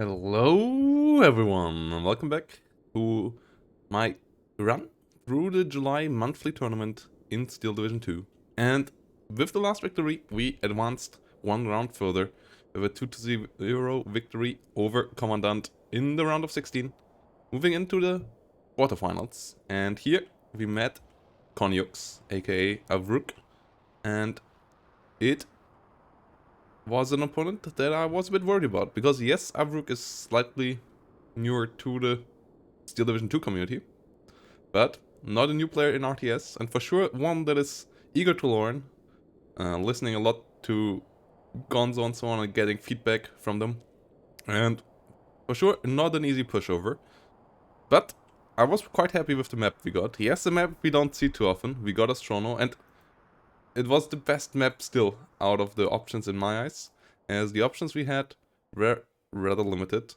Hello everyone, and welcome back to my run through the July monthly tournament in Steel Division 2. And with the last victory, we advanced one round further with a 2-0 victory over Commandant in the round of 16, moving into the quarterfinals. And here we met Koniux, aka Avruk, and it was an opponent that I was a bit worried about, because yes, Avruk is slightly newer to the Steel Division 2 community, but not a new player in RTS, and for sure one that is eager to learn, listening a lot to Gonzo and so on and getting feedback from them, and for sure not an easy pushover. But I was quite happy with the map we got. Yes, a map we don't see too often. We got Astrono, and it was the best map still out of the options in my eyes, as the options we had were rather limited,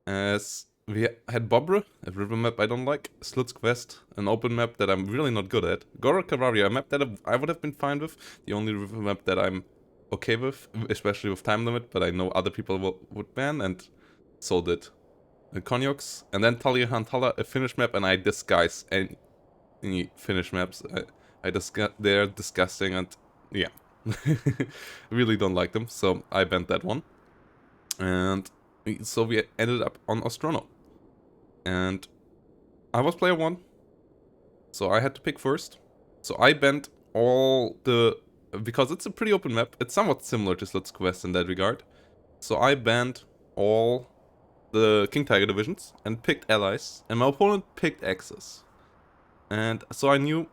as we had Bobre, a river map I don't like, Slutsk West, an open map that I'm really not good at, Gora Kavaria, a map that I would have been fine with, the only river map that I'm okay with, especially with time limit, but I know other people would ban, and so did Koniux, and then Talia Hantala, a Finnish map, and I disguise any Finnish maps. They're disgusting, and yeah, really don't like them, so I banned that one. And so we ended up on Astrono. And I was player 1, so I had to pick first. So I banned all the... because it's a pretty open map, it's somewhat similar to Slutsk Quest in that regard. So I banned all the King Tiger divisions and picked allies, and my opponent picked Axis. And so I knew,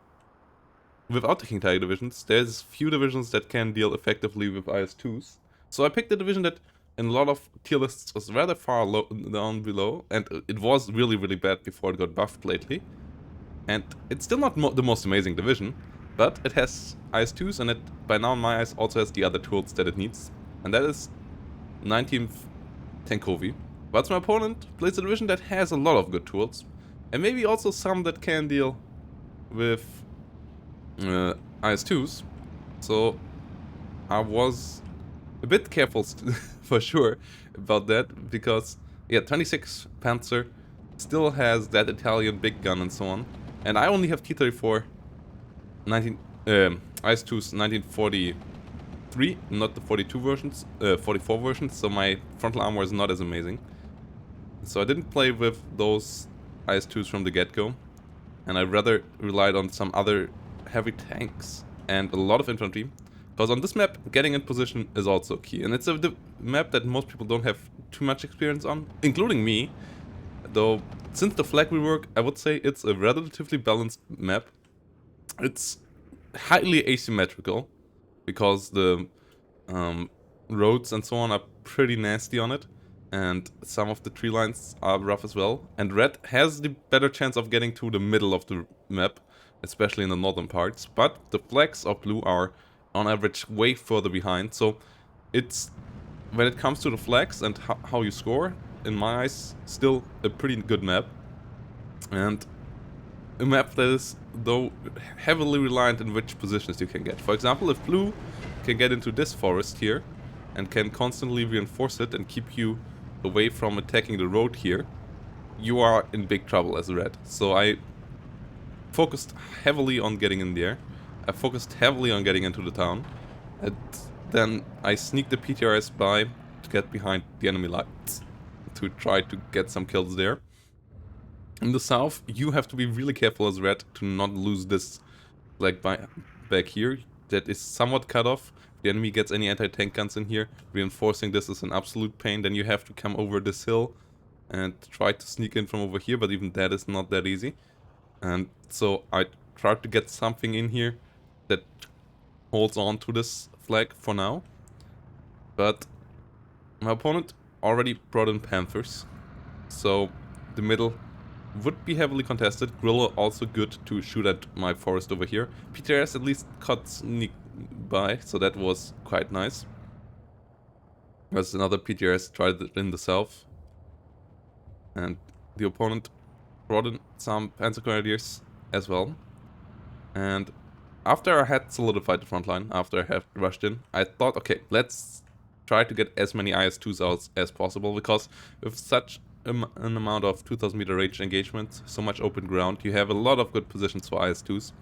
without the King Tiger divisions, there's few divisions that can deal effectively with IS-2s. So I picked a division that in a lot of tier lists was rather far down below, and it was really bad before it got buffed lately. And it's still not the most amazing division, but it has IS-2s, and it, by now in my eyes, also has the other tools that it needs. And that is 19th Tankovi. But my opponent plays a division that has a lot of good tools, and maybe also some that can deal with IS-2s. So I was a bit careful for sure about that, because yeah, 26 Panzer still has that Italian big gun and so on, and I only have T-34 IS-2's 1943, not the 42 versions, 44 versions, so my frontal armor is not as amazing. So I didn't play with those IS-2s from the get-go, and I rather relied on some other heavy tanks and a lot of infantry. Because on this map, getting in position is also key. And it's a map that most people don't have too much experience on, including me. Though, since the flag rework, I would say it's a relatively balanced map. It's highly asymmetrical, because the roads and so on are pretty nasty on it. And some of the tree lines are rough as well. And red has the better chance of getting to the middle of the map, especially in the northern parts. But the flags of blue are on average way further behind, so it's, when it comes to the flags and how you score, in my eyes, still a pretty good map. And a map that is, though, heavily reliant on which positions you can get. For example, if blue can get into this forest here and can constantly reinforce it and keep you away from attacking the road here, you are in big trouble as red. So I focused heavily on getting in there. I focused heavily on getting into the town, and then I sneaked the PTRS by to get behind the enemy lines to try to get some kills there. In the south, you have to be really careful as red to not lose this flag back here that is somewhat cut off. If the enemy gets any anti-tank guns in here, reinforcing this is an absolute pain. Then you have to come over this hill and try to sneak in from over here, but even that is not that easy. And so I tried to get something in here that holds on to this flag for now. But my opponent already brought in Panthers, so the middle would be heavily contested. Grilla also good to shoot at my forest over here. PTRS at least cut sneak by, so that was quite nice. There's another PTRS tried it in the south, and the opponent brought in some Panzer Grenadiers as well. And after I had solidified the front line, after I had rushed in, I thought, okay, let's try to get as many IS-2s out as possible, because with such an amount of 2000 meter range engagement, so much open ground, you have a lot of good positions for IS-2s.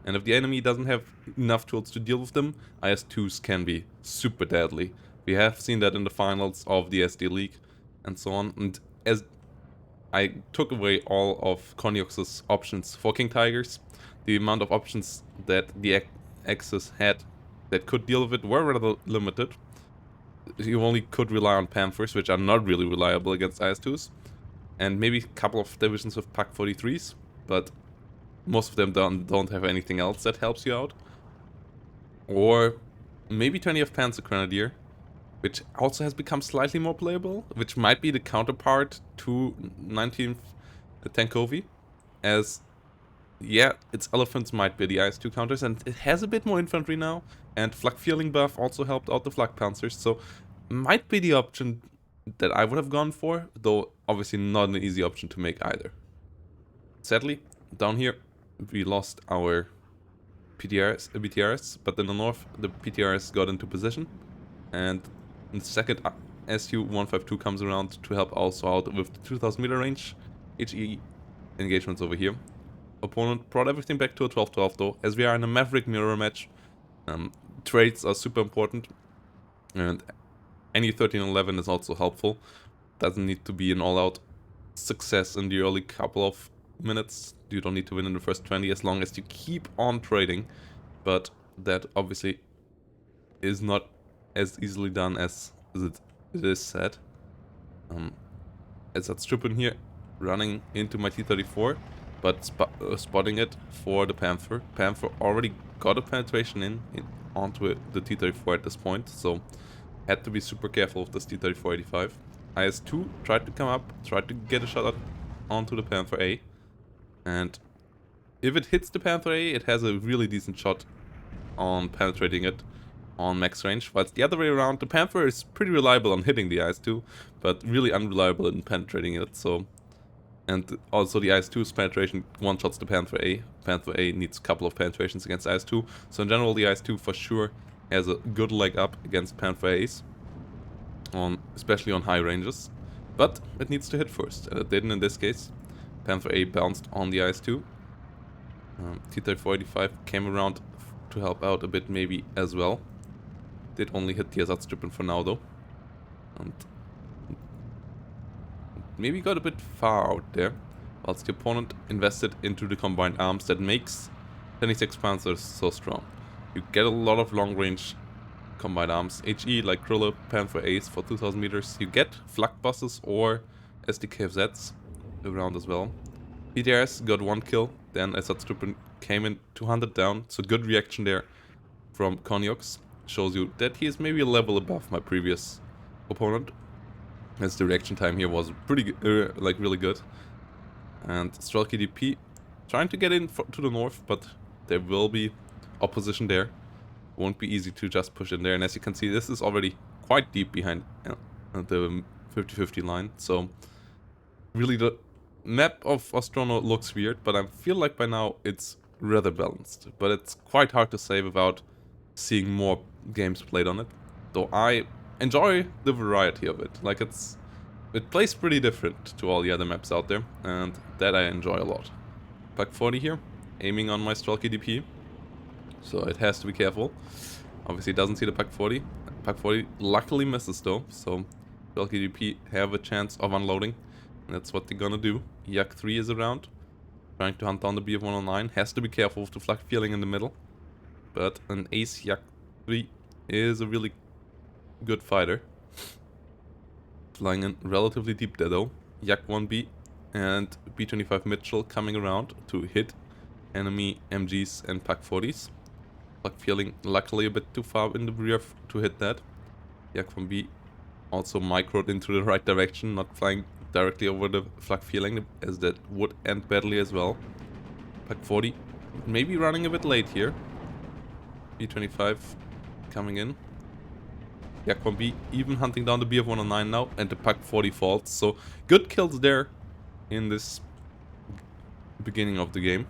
And if the enemy doesn't have enough tools to deal with them, IS-2s can be super deadly. We have seen that in the finals of the SD League and so on. And as I took away all of Koniux's options for King Tigers, the amount of options that the Axis had that could deal with it were rather limited. You only could rely on Panthers, which are not really reliable against IS-2s, and maybe a couple of divisions with Pak 43s, but most of them don't have anything else that helps you out. Or maybe 20th Panzer Grenadier, which also has become slightly more playable, which might be the counterpart to 19th Tankovi, as yeah, its elephants might be the IS-2 counters, and it has a bit more infantry now, and Flak Feeling buff also helped out the Flak Panzers, so might be the option that I would have gone for, though obviously not an easy option to make either. Sadly, down here, we lost our BTRs, but in the north, the PTRs got into position, and in the second, SU-152 comes around to help also out with the 2000 meter range HE engagements over here. Opponent brought everything back to a 12-12 though, as we are in a Maverick mirror match. Trades are super important, and any 13-11 is also helpful. Doesn't need to be an all-out success in the early couple of minutes. You don't need to win in the first 20 as long as you keep on trading, but that obviously is not as easily done as it is said. As that strip in here, running into my T-34, but spotting it for the Panther. Panther already got a penetration onto the T-34 at this point, so had to be super careful with this T-34-85. IS-2 tried to come up, tried to get a shot onto the Panther A, and if it hits the Panther A, it has a really decent shot on penetrating it on max range, whilst the other way around, the Panther is pretty reliable on hitting the IS-2, but really unreliable in penetrating it, so... And also the IS-2's penetration one-shots the Panther A. Panther A needs a couple of penetrations against IS-2. So in general, the IS-2 for sure has a good leg up against Panther A's, especially on high ranges. But it needs to hit first, and it didn't in this case. Panther A bounced on the IS-2. T-34-85 came around to help out a bit maybe as well. Did only hit the Ersatztruppen for now though. And maybe got a bit far out there, whilst the opponent invested into the combined arms that makes 26 Panzers so strong. You get a lot of long-range combined arms, HE like Kriller, Panther Ace for 2000 meters. You get flak buses or SDKFZs around as well. PTRs got 1 kill, then Ersatztruppen came in 200 down, so good reaction there from Koniux. Shows you that he is maybe a level above my previous opponent, as the reaction time here was pretty like really good. And Strelky DP trying to get in to the north, but there will be opposition there. Won't be easy to just push in there, and as you can see, this is already quite deep behind the 50-50 line, so really the map of Ostrono looks weird, but I feel like by now it's rather balanced. But it's quite hard to say without seeing more games played on it, though I enjoy the variety of it. Like it plays pretty different to all the other maps out there, and that I enjoy a lot. Pak 40 here, aiming on my Strelky DP, so it has to be careful. Obviously it doesn't see the Pak 40. Pak 40 luckily misses though, so Strelky DP have a chance of unloading, and that's what they're gonna do. Yak 3 is around, trying to hunt down the BF-109, has to be careful with the flak feeling in the middle, but an ace Yak 3 is a really good fighter. Flying in relatively deep there though. Yak 1B and B-25 Mitchell coming around to hit enemy MGs and Pak 40s. Flak feeling luckily a bit too far in the rear to hit that. Yak 1B also microed into the right direction, not flying directly over the flak feeling, as that would end badly as well. Pak 40 maybe running a bit late here. B-25 coming in. Yak 1B even hunting down the BF-109 now, and the Pak 40 falls, so good kills there in this beginning of the game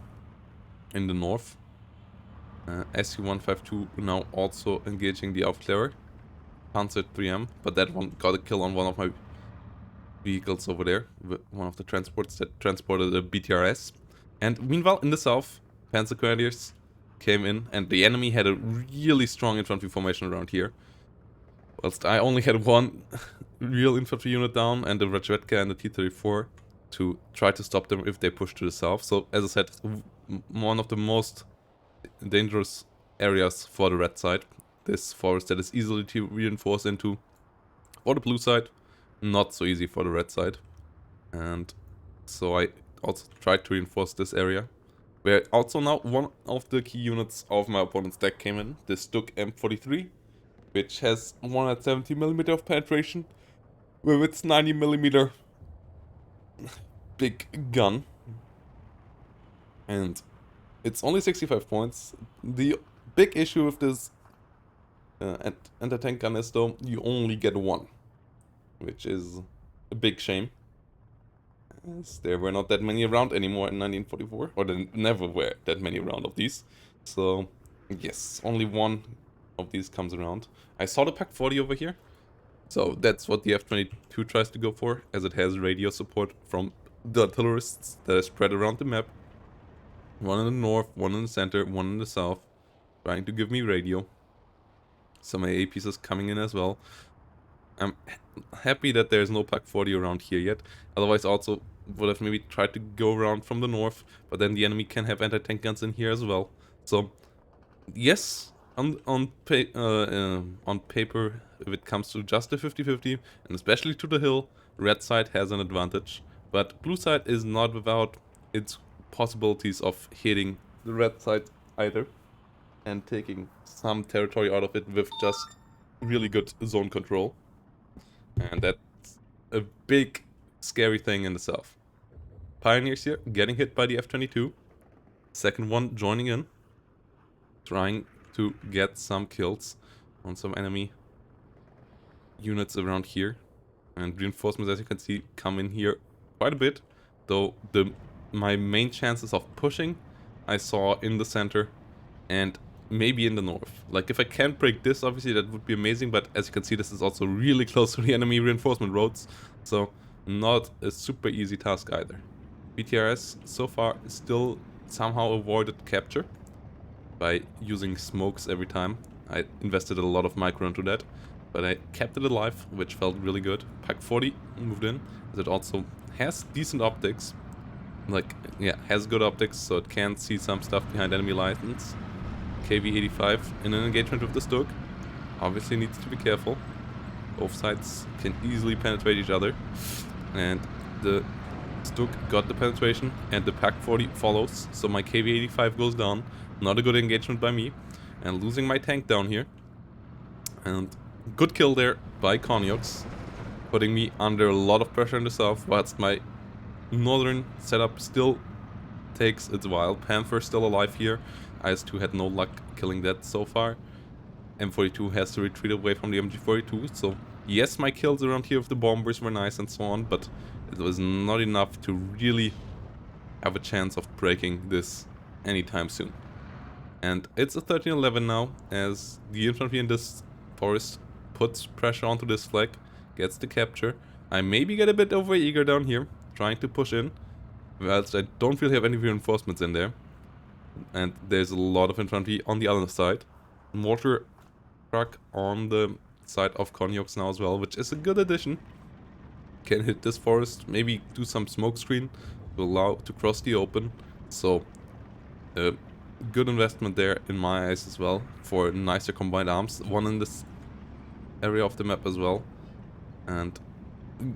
in the north. SU-152 now also engaging the Aufklärer. Panzer 3M, but that one got a kill on one of my vehicles over there, one of the transports that transported a BTRS. And meanwhile, in the south, Panzer Grenadiers came in, and the enemy had a really strong infantry formation around here. Whilst I only had one real infantry unit down, and the Razvedka and the T-34 to try to stop them if they push to the south. So, as I said, one of the most dangerous areas for the red side. This forest that is easily to reinforce into. For the blue side, not so easy for the red side. And so I also tried to reinforce this area. Where also now one of the key units of my opponent's deck came in, the Stuk M43, which has 170mm of penetration with its 90mm big gun. And it's only 65 points. The big issue with this anti-tank gun is though you only get one, which is a big shame. As there were not that many around anymore in 1944, or there never were that many around of these. So, yes, only one of these comes around. I saw the Pak 40 over here, so that's what the F-22 tries to go for, as it has radio support from the artillerists that are spread around the map. One in the north, one in the center, one in the south, trying to give me radio. Some AA pieces coming in as well. I'm happy that there's no Pak 40 around here yet, otherwise also would have maybe tried to go around from the north, but then the enemy can have anti-tank guns in here as well. So, yes, on paper, if it comes to just the 50-50, and especially to the hill, red side has an advantage, but blue side is not without its possibilities of hitting the red side either, and taking some territory out of it with just really good zone control. And that's a big, scary thing in the south. Pioneers here, getting hit by the F-22. Second one joining in. Trying to get some kills on some enemy units around here. And reinforcements, as you can see, come in here quite a bit. Though my main chances of pushing I saw in the center and maybe in the north. Like, if I can't break this, obviously that would be amazing, but as you can see, this is also really close to the enemy reinforcement roads, so not a super easy task either. BTRS so far still somehow avoided capture by using smokes every time. I invested a lot of micro into that, but I kept it alive, which felt really good. Pak 40 moved in, as it also has decent optics. Like, yeah, has good optics, so it can see some stuff behind enemy lines. KV-85 in an engagement with the Stuk. Obviously needs to be careful. Both sides can easily penetrate each other. And the Stuk got the penetration and the Pak 40 follows. So my KV-85 goes down. Not a good engagement by me. And losing my tank down here. And good kill there by Koniux. Putting me under a lot of pressure in the south, whilst my northern setup still takes its while. Panther still alive here. IS-2 had no luck killing that so far. M42 has to retreat away from the MG42, so yes, my kills around here with the bombers were nice and so on, but it was not enough to really have a chance of breaking this anytime soon. And it's a 13-11 now, as the infantry in this forest puts pressure onto this flag, gets the capture. I maybe get a bit over eager down here, trying to push in, whilst I don't really have any reinforcements in there. And there's a lot of infantry on the other side. Mortar truck on the side of Koniux now as well, which is a good addition. Can hit this forest, maybe do some smoke screen to allow to cross the open. So, good investment there in my eyes as well for nicer combined arms. One in this area of the map as well. And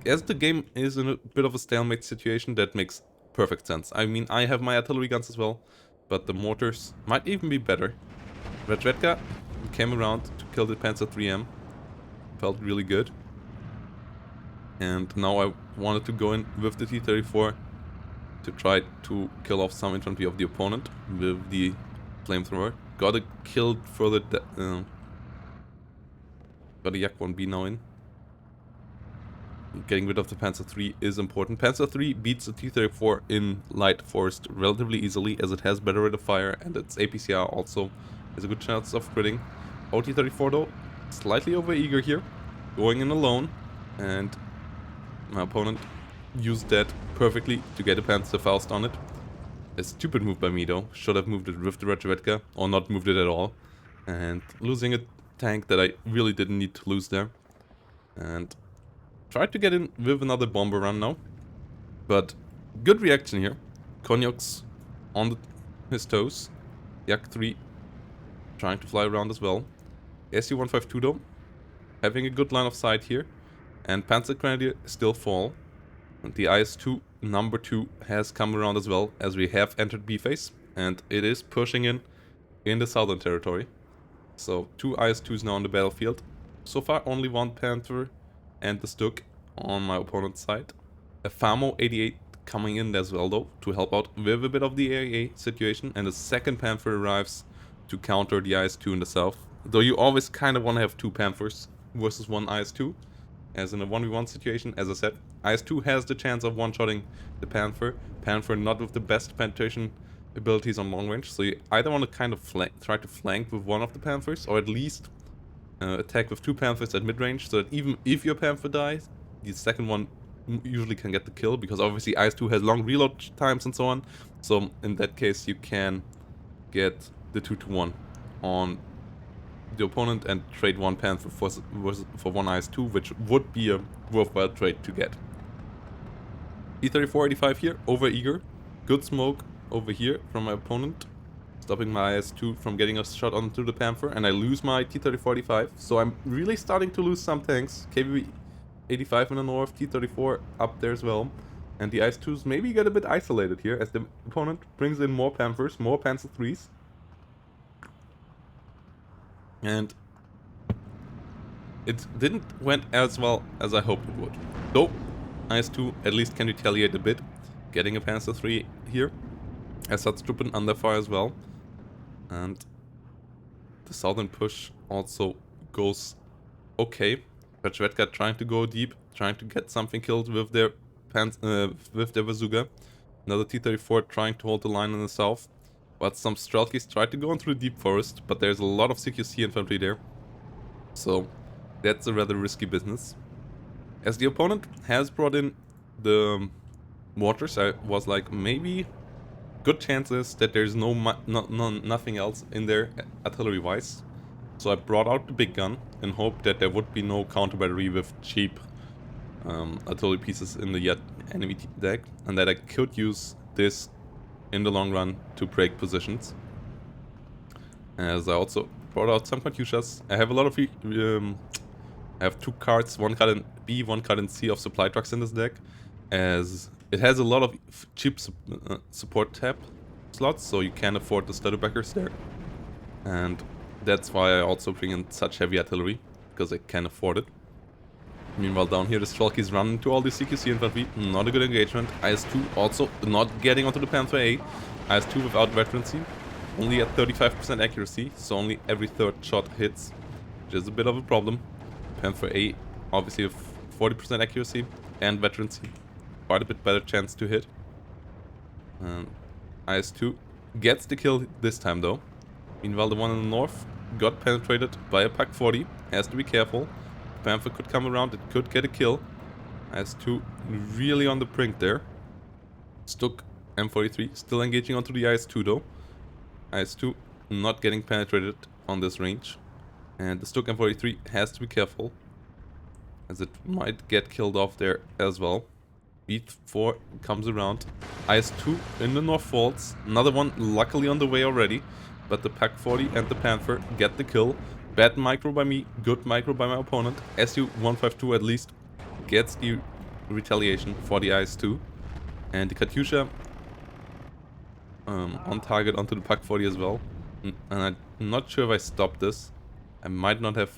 as the game is in a bit of a stalemate situation, that makes perfect sense. I mean, I have my artillery guns as well, but the mortars might even be better. Razvedka came around to kill the Panzer 3M. Felt really good. And now I wanted to go in with the T-34 to try to kill off some infantry of the opponent with the flamethrower. Got a kill for the got a Yak 1B now in. Getting rid of the Panzer 3 is important. Panzer 3 beats the T-34 in light forest relatively easily, as it has better rate of fire and its APCR also has a good chance of critting. OT-34 though slightly over eager here, going in alone, and my opponent used that perfectly to get a Panther Faust on it. A stupid move by me though, should have moved it with the Retrovetka, or not moved it at all, and losing a tank that I really didn't need to lose there. And tried to get in with another bomber run now, but good reaction here. Koniux on his toes, Yak 3 trying to fly around as well. SU-152 though, having a good line of sight here, and Panzer Grenadier still fall. And the IS-2 number 2 has come around as well, as we have entered B phase, and it is pushing in the southern territory. So 2 IS-2s now on the battlefield. So far only 1 Panther and the Stuk on my opponent's side. A Famo 88 coming in as well though, to help out with a bit of the AAA situation, and the second Panther arrives to counter the IS-2 in the south. Though you always kind of want to have 2 Panthers versus 1 IS-2, as in a 1v1 situation. As I said, IS-2 has the chance of one-shotting the Panther. Panther not with the best penetration abilities on long range, so you either want to kind of try to flank with one of the Panthers, or at least attack with 2 Panthers at mid-range, so that even if your Panther dies, the second one usually can get the kill, because obviously IS-2 has long reload times and so on. So in that case you can get the 2-1 on the opponent and trade 1 Panther for 1 IS-2, which would be a worthwhile trade to get. E-3485 here, over eager. Good smoke over here from my opponent, stopping my IS-2 from getting a shot onto the Panther, and I lose my T-3485. So I'm really starting to lose some tanks. KV-85 in the north, T-34 up there as well. And the IS-2s maybe get a bit isolated here, as the opponent brings in more Panthers, more Panzer 3s. And it didn't went as well as I hoped it would. Though IS-2 at least can retaliate a bit, getting a Panzer 3 here. Ersatztruppen under fire as well. And the southern push also goes okay. Retrovetka trying to go deep, trying to get something killed with their bazooka. Another T-34 trying to hold the line in the south. But some Strelkys tried to go into the deep forest, but there's a lot of CQC infantry there. So that's a rather risky business. As the opponent has brought in the mortars, I was like, maybe good chances that there's nothing else in there artillery-wise. So I brought out the big gun in hope that there would be no counter battery with cheap artillery pieces in the enemy deck, and that I could use this in the long run to break positions. As I also brought out some Koniuxs. I have a lot of I have 2 cards, 1 card in B, 1 card in C of supply trucks in this deck, as it has a lot of cheap support tab slots, so you can afford the Studebackers there. And that's why I also bring in such heavy artillery, because I can afford it. Meanwhile down here the Strelkys run into all the CQC infantry, not a good engagement. IS-2 also not getting onto the Panther A. IS-2 without veterancy, only at 35% accuracy, so only every 3rd shot hits, which is a bit of a problem. Panther A obviously with 40% accuracy and veterancy, quite a bit better chance to hit. IS-2 gets the kill this time though. Meanwhile the one in the north got penetrated by a PaK-40, has to be careful. Panther could come around, it could get a kill. IS-2 really on the brink there. Stuk M43 still engaging onto the IS-2 though. IS-2 not getting penetrated on this range. And the Stuk M43 has to be careful, as it might get killed off there as well. B4 comes around. IS-2 in the north falls. Another one luckily on the way already. But the PaK-40 and the Panther get the kill. Bad micro by me, good micro by my opponent. SU-152 at least gets the retaliation for the IS-2. And the Katyusha on target onto the PaK-40 as well. And I'm not sure if I stopped this. I might not have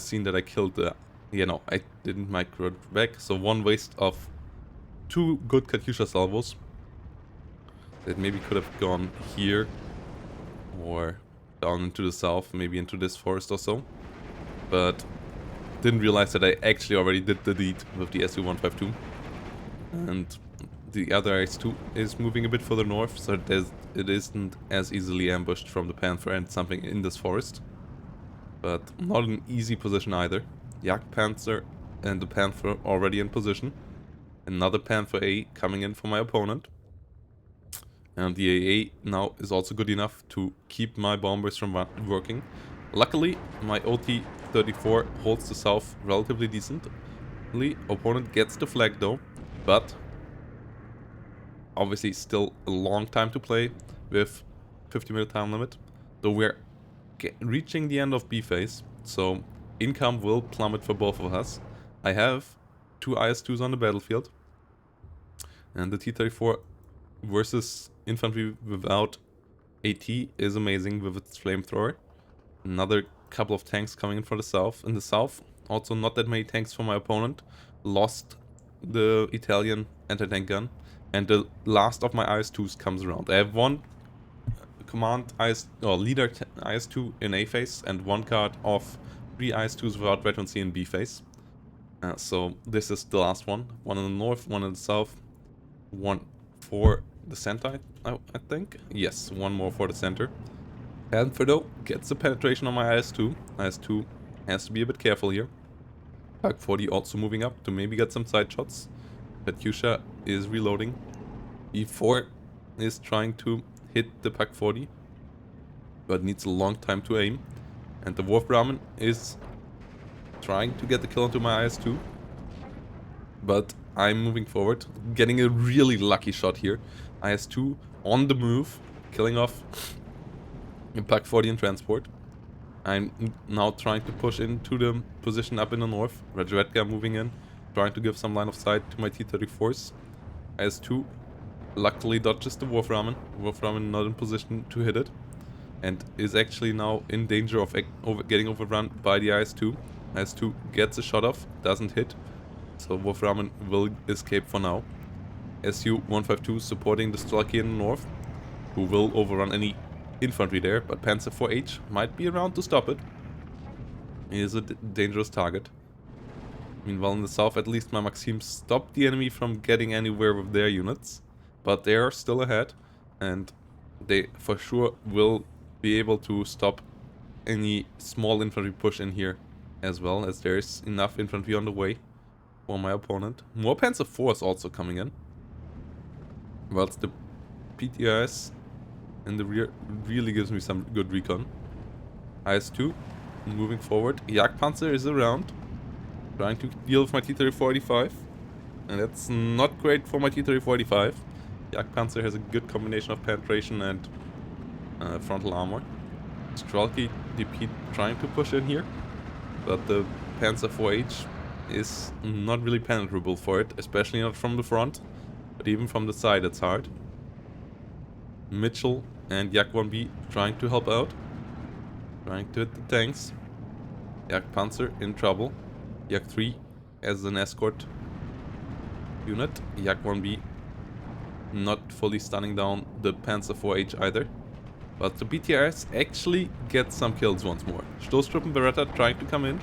seen that I killed the... Yeah, no, I didn't micro back. So 1 waste of 2 good Katyusha salvos. That maybe could have gone here. Or down into the south, maybe into this forest or so. But didn't realize that I actually already did the deed with the SU-152. And the other IS-2 is moving a bit further north, so it isn't as easily ambushed from the Panther and something in this forest. but not an easy position either. Jagdpanzer and the Panther already in position. Another Panther A coming in for my opponent. And the AA now is also good enough to keep my bombers from working. Luckily, my OT-34 holds the south relatively decently. Opponent gets the flag though, but obviously still a long time to play with 50-minute time limit. Though we're reaching the end of B phase, so income will plummet for both of us. I have 2 IS-2s on the battlefield, and the T-34 versus infantry without AT is amazing with its flamethrower. Another couple of tanks coming in for the south. In the south, also not that many tanks for my opponent. Lost the Italian anti-tank gun, and the last of my IS-2s comes around. I have one command leader IS-2 in A phase and one card of 3 IS-2s without veterancy in B phase. So this is the last one. One in the north, one in the south, one for the center, I think. Yes, one more for the center. Panther though gets the penetration on my IS-2. IS-2 has to be a bit careful here. Pak 40 also moving up to maybe get some side shots. Katyusha is reloading. E4 is trying to hit the Pak 40, but needs a long time to aim. And the Wolf Brahmin is trying to get the kill onto my IS-2. But I'm moving forward, getting a really lucky shot here. IS-2 on the move, killing off a Pak 40 in transport. I'm now trying to push into the position up in the north. Radjuetka moving in, trying to give some line of sight to my T-34s. IS-2 luckily dodges the Wolf Ramen. Wolf Ramen not in position to hit it, and is actually now in danger of getting overrun by the IS-2. IS-2 gets a shot off, doesn't hit, so Wolf Ramen will escape for now. Su-152 supporting the Strelki in the north, who will overrun any infantry there, but Panzer 4H might be around to stop it. He is a dangerous target. Meanwhile, in the south, at least my Maxims stopped the enemy from getting anywhere with their units, but they are still ahead, and they for sure will be able to stop any small infantry push in here, as well as there is enough infantry on the way for my opponent. More Panzer 4s also coming in, whilst the PTRS in the rear really gives me some good recon. IS-2 moving forward. Jagdpanzer is around, trying to deal with my T-34-85, and that's not great for my T-34-85. Jagdpanzer has a good combination of penetration and frontal armor. Strelki DP trying to push in here, but the Panzer 4H is not really penetrable for it, especially not from the front, but even from the side it's hard. Mitchell and Jak-1B trying to help out, trying to hit the tanks. Jagdpanzer in trouble. Jak-3 as an escort unit. Jak-1B not fully stunning down the Panzer 4H either. But the BTRs actually get some kills once more. Stoßtruppen Beretta trying to come in,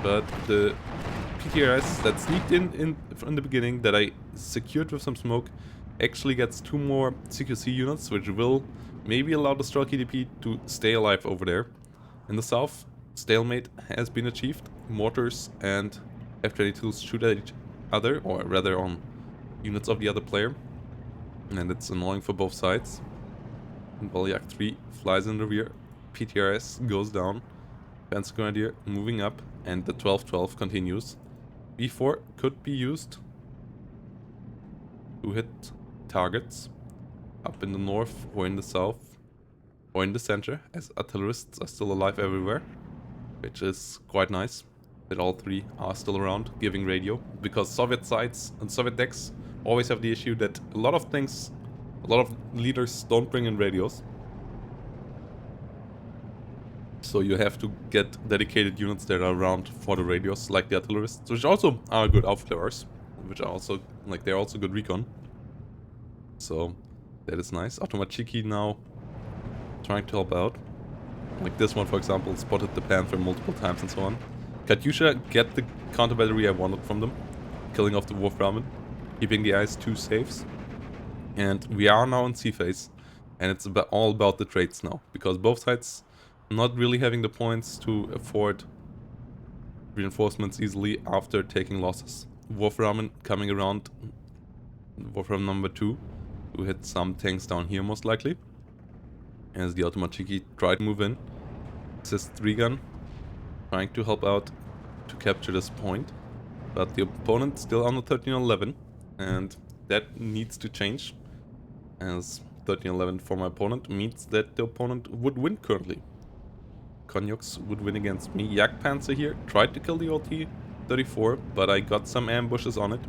but the PTRS that sneaked in from the beginning, that I secured with some smoke, actually gets 2 more CQC units, which will maybe allow the Strelki DP to stay alive over there. In the south, stalemate has been achieved. Mortars and F-22s shoot at each other, or rather on units of the other player, and it's annoying for both sides. And Balyak 3 flies in the rear, PTRS goes down, Panzer Grenadier moving up, and the 12-12 continues. B4 could be used to hit targets up in the north or in the south or in the center, as artillerists are still alive everywhere, which is quite nice that all 3 are still around giving radio, because Soviet sides and Soviet decks always have the issue that a lot of leaders don't bring in radios, so you have to get dedicated units that are around for the radios, like the artillerists, which also are good Aufklärers, which are also, like, they're also good recon. So that is nice. Automachiki now trying to help out. Like this one, for example, spotted the Panther multiple times and so on. Katyusha get the counter battery I wanted from them, killing off the Wolf Brahmin, keeping the IS-2 saves. And we are now in C phase, and it's all about the trades now, because both sides not really having the points to afford reinforcements easily after taking losses. Wolframen coming around, Wolfram number 2, to hit some tanks down here most likely. As the Automachiki tried to move in. Assist 3-gun, trying to help out to capture this point. But the opponent still on the 13-11, and that needs to change. As 13-11 for my opponent means that the opponent would win currently. Koniux would win against me. Jagdpanzer here tried to kill the OT-34, but I got some ambushes on it.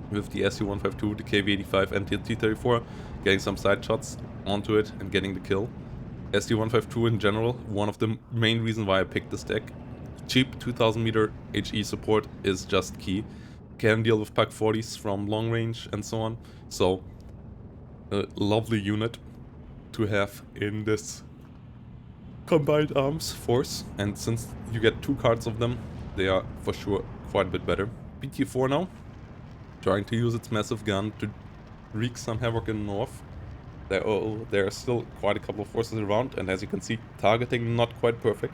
With the SU-152, the KV-85 and the T-34, getting some side shots onto it and getting the kill. SU-152 in general, one of the main reasons why I picked this deck. Cheap 2000 meter HE support is just key. Can deal with Pak 40s from long range and so on. So, a lovely unit to have in this combined arms force. And since you get 2 cards of them, they are for sure quite a bit better. BT4 now, trying to use its massive gun to wreak some havoc in the north. There are still quite a couple of forces around, and as you can see, targeting not quite perfect.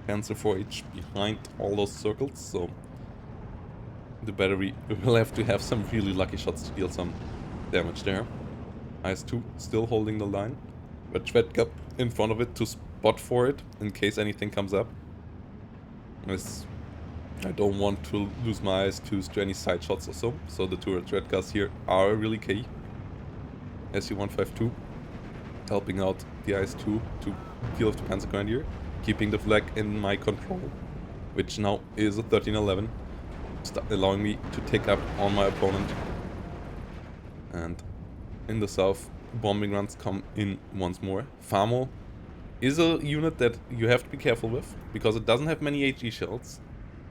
Panzer 4H behind all those circles, so the battery will have to have some really lucky shots to deal some damage there. IS-2 still holding the line, but Schwedka in front of it to spot for it in case anything comes up. As I don't want to lose my IS-2s to any side shots or so the 2 Schwedkas here are really key. SU-152 helping out the IS-2 to deal with the Panzer Grenadier, keeping the flag in my control, which now is a 13-11, allowing me to take up on my opponent. And in the south, bombing runs come in once more. Famo is a unit that you have to be careful with, because it doesn't have many HE shells,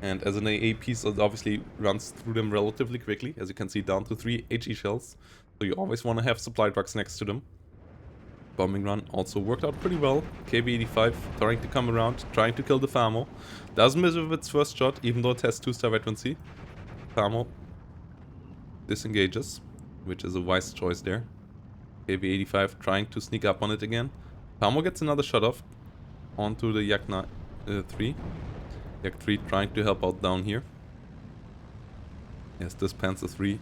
and as an AA piece it obviously runs through them relatively quickly, as you can see, down to 3 HE shells. So you always want to have supply trucks next to them. Bombing run also worked out pretty well. KV-85 trying to come around, trying to kill the Famo. Doesn't miss with its first shot, even though it has 2-star veterancy. Famo disengages, which is a wise choice there. KV-85 trying to sneak up on it again. Famo gets another shot off onto the Yak 3. Yak 3 trying to help out down here. Yes, this Panzer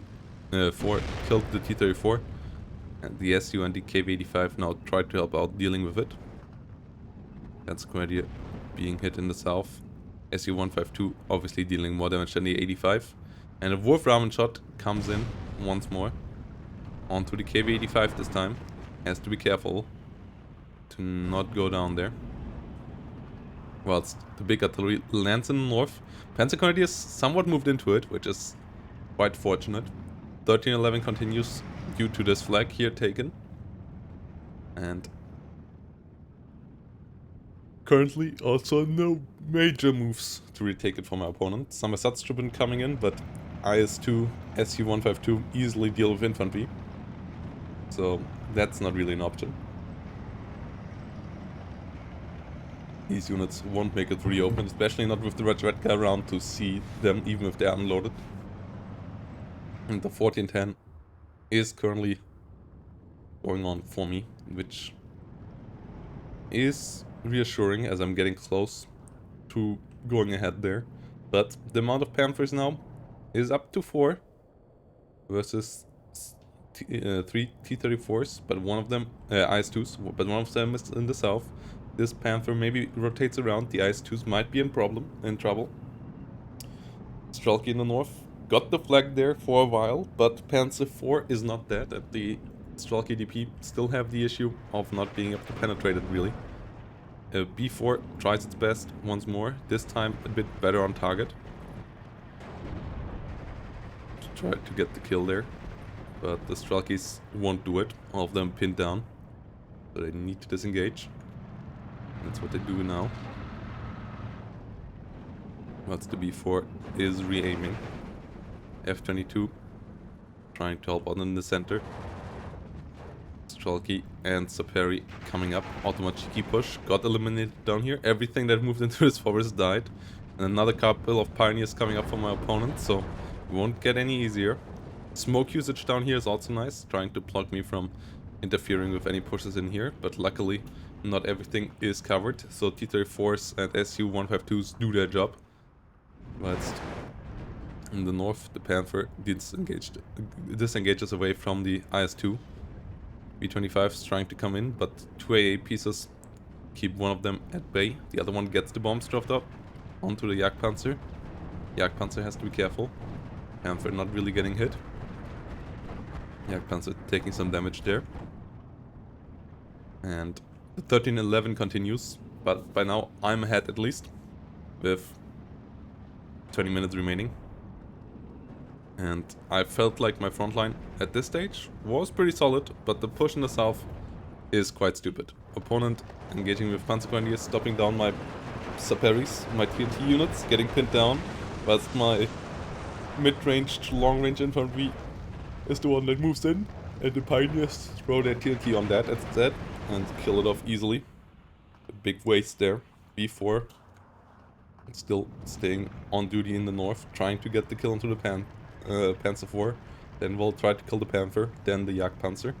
4 killed the T-34, and the SU and the KV-85 now try to help out dealing with it. That's Grenadier being hit in the south. SU-152 obviously dealing more damage than the 85. And a Wolframen shot comes in once more. Onto the KV-85 this time. Has to be careful to not go down there. Whilst the big artillery lands in the north. Panzer Grenadiers somewhat moved into it, which is quite fortunate. 13-11 continues due to this flag here taken. And currently also no major moves to retake it from my opponent. Some Ersatztruppen coming in, but IS-2, SU-152 easily deal with infantry. So that's not really an option. These units won't make it reopen, especially not with the Redka around to see them even if they're unloaded. And the 1410 is currently going on for me, which is reassuring as I'm getting close to going ahead there. But the amount of Panthers now is up to 4 versus 3 T-34s, but one of them, IS-2s, but one of them is in the south. This Panther maybe rotates around, the IS-2s might be in trouble. Strelky in the north. Got the flag there for a while, but Panzer 4 is not dead, and the Strelky DP still have the issue of not being able to penetrate it really. B4 tries its best once more, this time a bit better on target. To try to get the kill there, but the Strelkies won't do it, all of them pinned down. So they need to disengage. That's what they do now. Whilst the B4 is re-aiming. F-22 trying to help out in the center. Strelky and Saperi coming up. Automachiki push. Got eliminated down here. Everything that moved into this forest died. And another couple of pioneers coming up for my opponent, so it won't get any easier. Smoke usage down here is also nice. Trying to block me from interfering with any pushes in here. But luckily, not everything is covered, so T-34s and Su-152s do their job. Whilst in the north, the Panther disengages away from the IS-2. B-25 is trying to come in, but 2 AA pieces keep one of them at bay. The other one gets the bombs dropped up onto the Jagdpanzer. Jagdpanzer has to be careful. Panther not really getting hit. Jagdpanzer taking some damage there. And the 13-11 continues, but by now I'm ahead at least, with 20 minutes remaining. And I felt like my front line at this stage was pretty solid, but the push in the south is quite stupid. Opponent engaging with Panzergrenadiers, stopping down my Saperis, my TNT units, getting pinned down, whilst my mid-range to long-range infantry is the one that moves in, and the Pioneers throw their TNT on that instead and kill it off easily. A big waste there. B4 still staying on duty in the north, trying to get the kill into the Panzer IV. Then we'll try to kill the Panther, then the Jagdpanzer.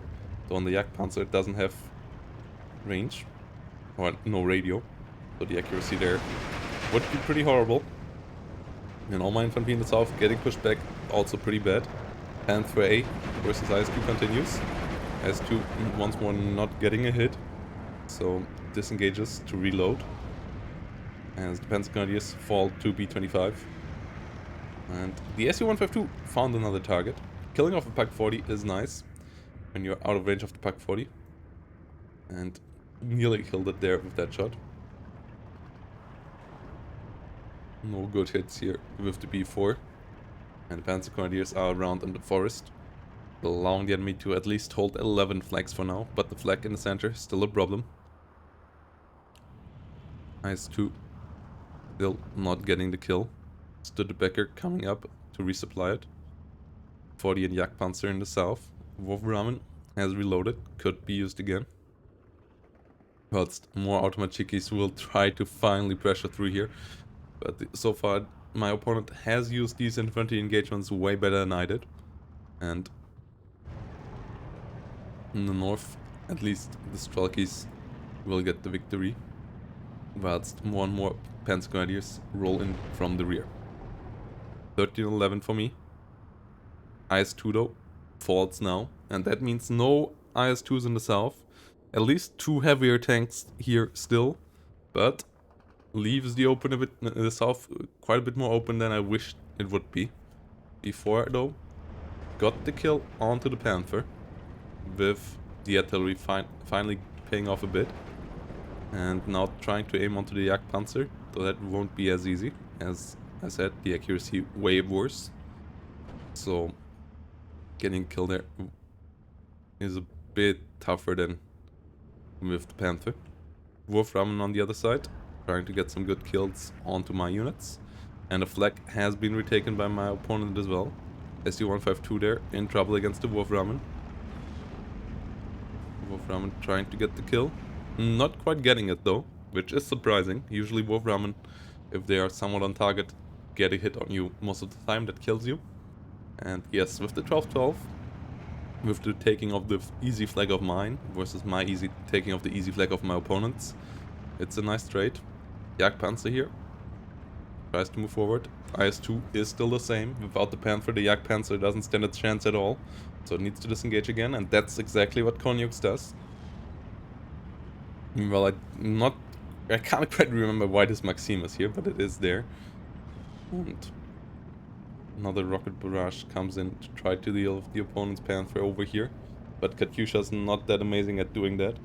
So on the Jagdpanzer it doesn't have range, or no radio, so the accuracy there would be pretty horrible. And all my infantry in the south getting pushed back, also pretty bad. Panther A versus IS-2 continues. IS-2 once more not getting a hit, so disengages to reload. As the Panzer Grenadiers fall to B-25. And the Su-152 found another target. Killing off a Pak-40 is nice when you're out of range of the Pak-40. And nearly killed it there with that shot. No good hits here with the B4. And the Panzer Grenadiers are around in the forest, allowing the enemy to at least hold 11 flags for now, but the flag in the center is still a problem. IS-2 still not getting the kill. Studebaker coming up to resupply it. 40 and Jagdpanzer in the south. Wolframen has reloaded, could be used again. Whilst more Automachikis will try to finally pressure through here. But so far my opponent has used these infantry engagements way better than I did. And in the north, at least the Strelkis will get the victory. Whilst more and more Panzer Grenadiers roll in from the rear. 13-11 for me. IS-2 though falls now, and that means no IS-2s in the south. At least 2 heavier tanks here still, but leaves the open a bit, the south quite a bit more open than I wished it would be. Before though, got the kill onto the Panther, with the artillery finally paying off a bit. And now trying to aim onto the Jagdpanzer, though that won't be as easy. As I said, the accuracy way worse. So getting killed there is a bit tougher than with the Panther. Wolframen on the other side, trying to get some good kills onto my units. And the flag has been retaken by my opponent as well. Su-152 there, in trouble against the Wolframen. Wolframen trying to get the kill. Not quite getting it though, which is surprising. Usually Wolframen, if they are somewhat on target, get a hit on you most of the time that kills you. And yes, with the 12-12, with the taking of the easy flag of mine versus my taking of the easy flag of my opponents, it's a nice trade. Jagdpanzer here tries to move forward. IS-2 is still the same. Without the Panther, the Jagdpanzer doesn't stand a chance at all. So it needs to disengage again, and that's exactly what Koniux does. Well, I can't quite remember why this Maxim is here, but it is there. And another rocket barrage comes in to try to deal with the opponent's Panther over here. But Katyusha's not that amazing at doing that.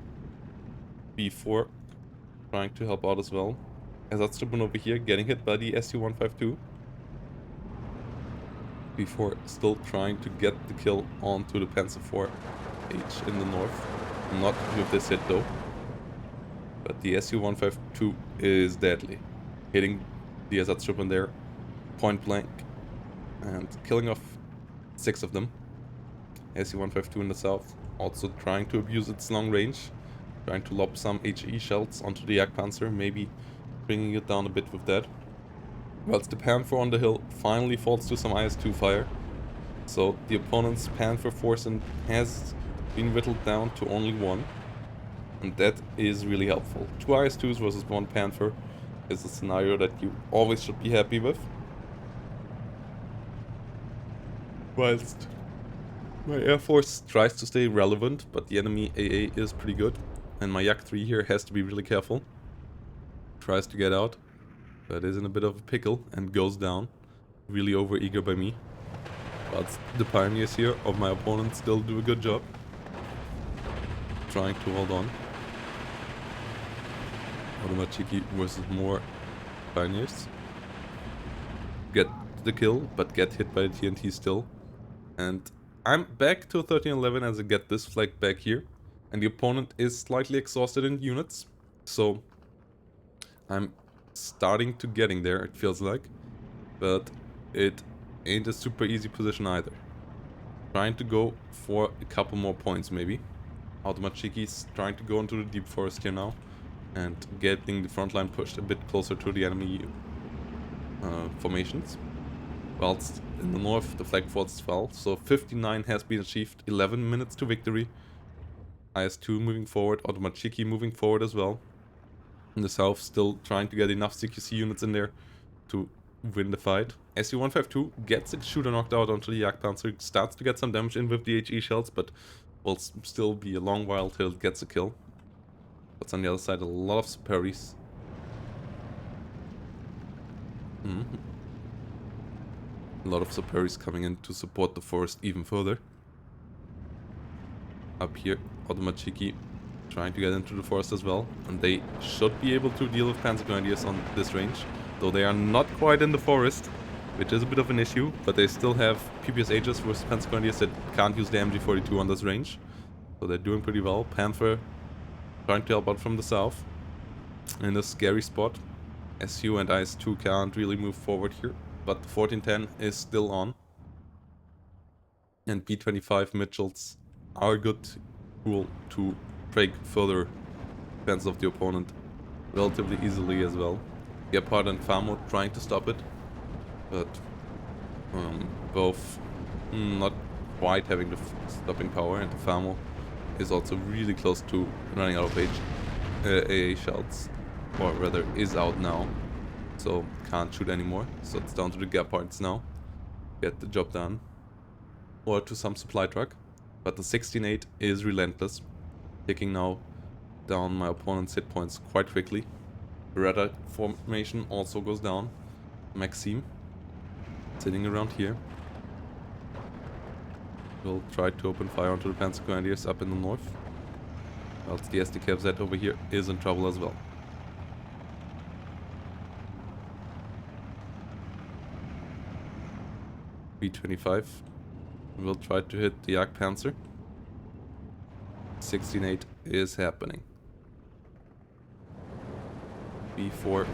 B4 trying to help out as well. Ersatztruppen over here getting hit by the Su-152. B4 still trying to get the kill onto the Panzer IV-H in the north. Not with this hit though. But the Su-152 is deadly. Hitting the Ersatztruppen there, point blank, and killing off 6 of them. Su-152 in the south, also trying to abuse its long range. Trying to lob some HE shells onto the Jagdpanzer, maybe bringing it down a bit with that. Whilst the Panther on the hill finally falls to some IS-2 fire. So the opponent's Panther force has been whittled down to only 1. And that is really helpful. 2 IS-2s versus 1 Panther is a scenario that you always should be happy with. Whilst my Air Force tries to stay relevant, but the enemy AA is pretty good. And my Yak 3 here has to be really careful. Tries to get out, but is in a bit of a pickle and goes down. Really over-eager by me. But the pioneers here of my opponent still do a good job. Trying to hold on. Automachiki versus more pioneers. Get the kill, but get hit by the TNT still. And I'm back to 13-11 as I get this flag back here. And the opponent is slightly exhausted in units. So I'm starting to getting there, it feels like. But it ain't a super easy position either. Trying to go for a couple more points maybe. Automachiki's trying to go into the deep forest here now. And getting the front line pushed a bit closer to the enemy formations. Whilst in the north the flag forts fell, so 59 has been achieved, 11 minutes to victory. IS-2 moving forward, Automachiki moving forward as well. In the south still trying to get enough CQC units in there to win the fight. SU-152 gets a shooter knocked out onto the Jagdpanzer, starts to get some damage in with the HE shells, but will still be a long while till it gets a kill. But on the other side, a lot of Superis. A lot of Superis coming in to support the forest even further. Up here, Automachiki trying to get into the forest as well. And they should be able to deal with Panzer Grenadiers on this range. Though they are not quite in the forest, which is a bit of an issue. But they still have PPSHs versus Panzer Grenadiers that can't use the MG42 on this range. So they're doing pretty well. Panther trying to help out from the south. In a scary spot. SU and IS-2 can't really move forward here. But the 1410 is still on. And B-25 Mitchells are a good tool to break further defense of the opponent relatively easily as well. Gepard and Famo trying to stop it. But both not quite having the stopping power. And the Famo is also really close to running out of AA shells. Or rather is out now. So can't shoot anymore. So it's down to the Gepards now. Get the job done. Or to some supply truck. But the 16-8 is relentless. Taking now down my opponent's hit points quite quickly. Beretta formation also goes down. Maxime sitting around here. Will try to open fire onto the Panzer Grenadiers up in the north. Whilst the SDKFZ over here is in trouble as well. B-25 will try to hit the Jagdpanzer. 16-8 is happening. B4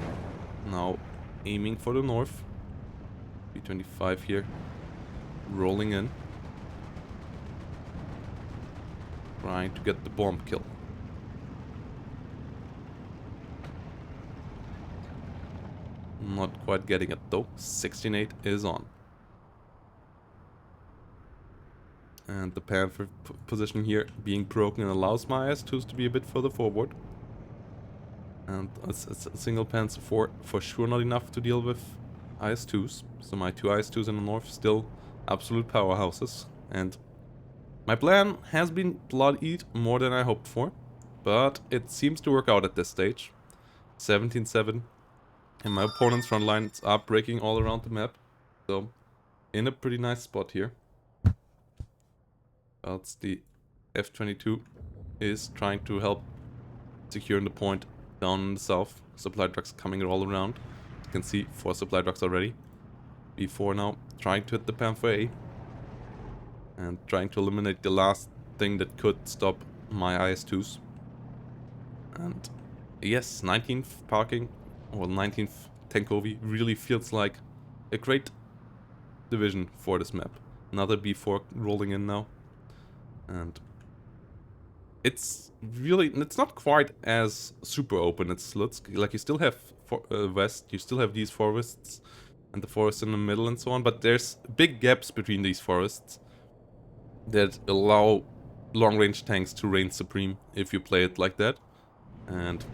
now aiming for the north. B-25 here rolling in. Trying to get the bomb kill. Not quite getting it though. 16-8 is on. And the Panther position here being broken allows my IS-2s to be a bit further forward. And it's a single Panzer IV for sure not enough to deal with IS-2s. So my 2 IS-2s in the north still absolute powerhouses. And my plan has been blood-eat more than I hoped for. But it seems to work out at this stage. 17-7. And my opponent's front lines are breaking all around the map. So in a pretty nice spot here. Else the F-22 is trying to help securing the point down in the south. Supply trucks coming all around. You can see 4 supply trucks already. B4 now trying to hit the Panther A. And trying to eliminate the last thing that could stop my IS-2s. And yes, 19th parking or 19th Tankovi really feels like a great division for this map. Another B4 rolling in now. And it's really, it's not quite as super open. It's like you still have west, you still have these forests and the forest in the middle and so on, but there's big gaps between these forests that allow long-range tanks to reign supreme if you play it like that. And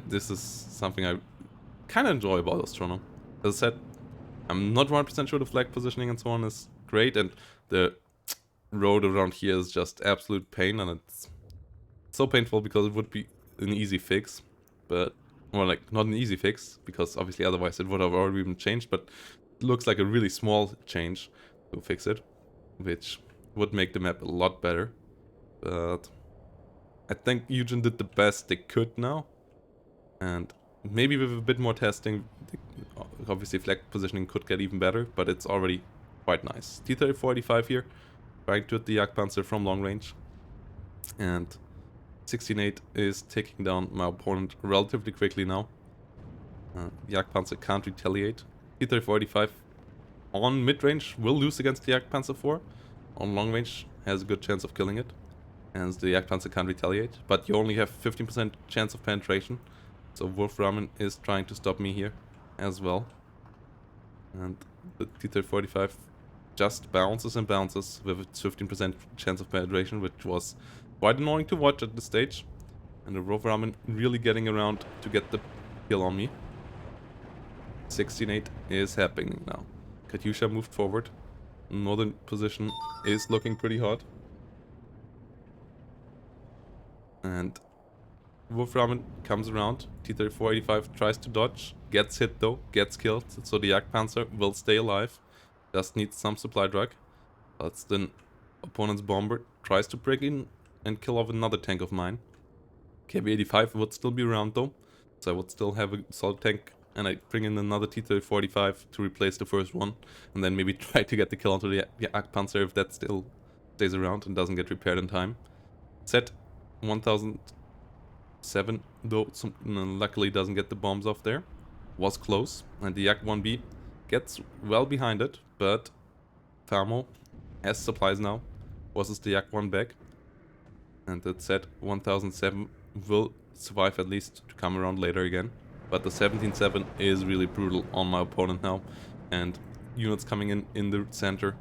this is something I kind of enjoy about Astrono. As I said, I'm not 100% sure the flag positioning and so on is great, and the road around here is just absolute pain, and it's so painful because it would be an easy fix, but, well, like, not an easy fix, because obviously otherwise it would have already been changed, but it looks like a really small change to fix it, which would make the map a lot better. But I think Eugen did the best they could now, and maybe with a bit more testing, obviously flag positioning could get even better, but it's already quite nice. T-3485 here, trying to hit the Jagdpanzer from long range, and 16-8 is taking down my opponent relatively quickly now. Jagdpanzer can't retaliate. T-3485 on mid-range will lose against the Jagdpanzer 4. On long range has a good chance of killing it, and the Jagdpanzer can't retaliate, but you only have 15% chance of penetration, so Wolf Ramen is trying to stop me here as well. And the T-35 just bounces and bounces with its 15% chance of penetration, which was quite annoying to watch at this stage. And the Wolf Ramen really getting around to get the kill on me. 16-8 is happening now. Katyusha moved forward. Northern position is looking pretty hot. And Wolf Ramen comes around. T-3485 tries to dodge. Gets hit though. Gets killed. So the Jagdpanzer will stay alive. Just needs some supply drug. But then opponent's bomber tries to break in and kill off another tank of mine. KB85 would still be around though. So I would still have a solid tank. And I bring in another T-35 to replace the first one. And then maybe try to get the kill onto the Jagdpanzer if that still stays around and doesn't get repaired in time. Set 1007 though, luckily doesn't get the bombs off there. Was close, and the Yak 1B gets well behind it, but Famo has supplies now, forces the Yak 1 back, and that set 1007 will survive at least to come around later again. But the 17-7 is really brutal on my opponent now, and units coming in the center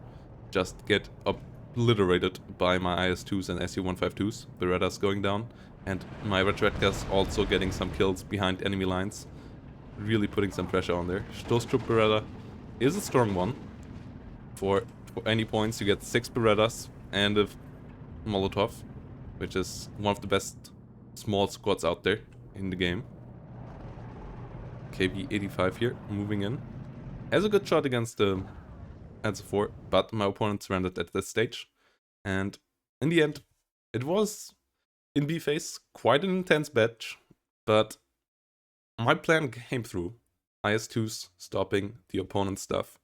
just get obliterated by my IS-2s and SU-152s. Berettas going down, and my Retretkas also getting some kills behind enemy lines, really putting some pressure on there. Stoßtrupp Beretta is a strong one. For any points you get 6 Berettas and a Molotov, which is one of the best small squads out there in the game. KB85 here, moving in. Has a good shot against the Panzer 4, but my opponent surrendered at this stage. And in the end, it was, in B phase, quite an intense batch, but my plan came through. IS-2s stopping the opponent's stuff,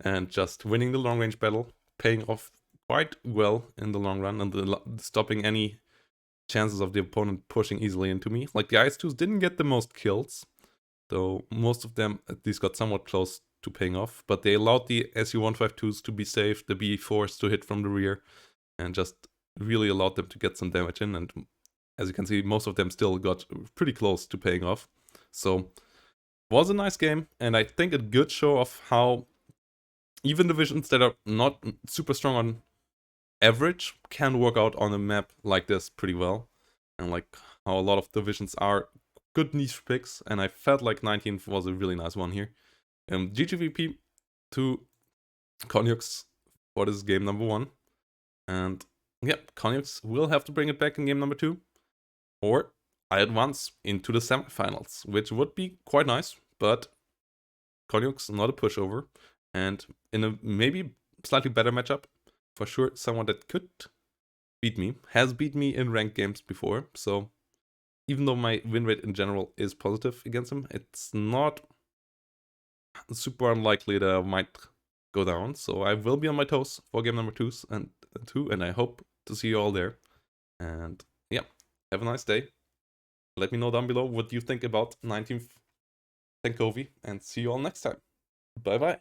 and just winning the long-range battle, paying off quite well in the long run, and stopping any chances of the opponent pushing easily into me. Like, the IS-2s didn't get the most kills, though most of them at least got somewhat close to paying off, but they allowed the SU-152s to be safe, the B4s to hit from the rear, and just really allowed them to get some damage in, and as you can see, most of them still got pretty close to paying off. So, was a nice game, and I think a good show of how even divisions that are not super strong on average can work out on a map like this pretty well, and like how a lot of divisions are good niche picks, and I felt like 19th was a really nice one here. GGVP to Koniux for this game number 1, and yeah, Koniux will have to bring it back in game number 2, or I advance into the semifinals, which would be quite nice, but Koniux not a pushover, and in a maybe slightly better matchup, for sure someone that could beat me, has beat me in ranked games before, so even though my win rate in general is positive against him, it's not super unlikely that I might go down, so I will be on my toes for game number 2 and I hope to see you all there. And yeah, have a nice day. Let me know down below what you think about 19th Tankovi, and see you all next time. Bye bye.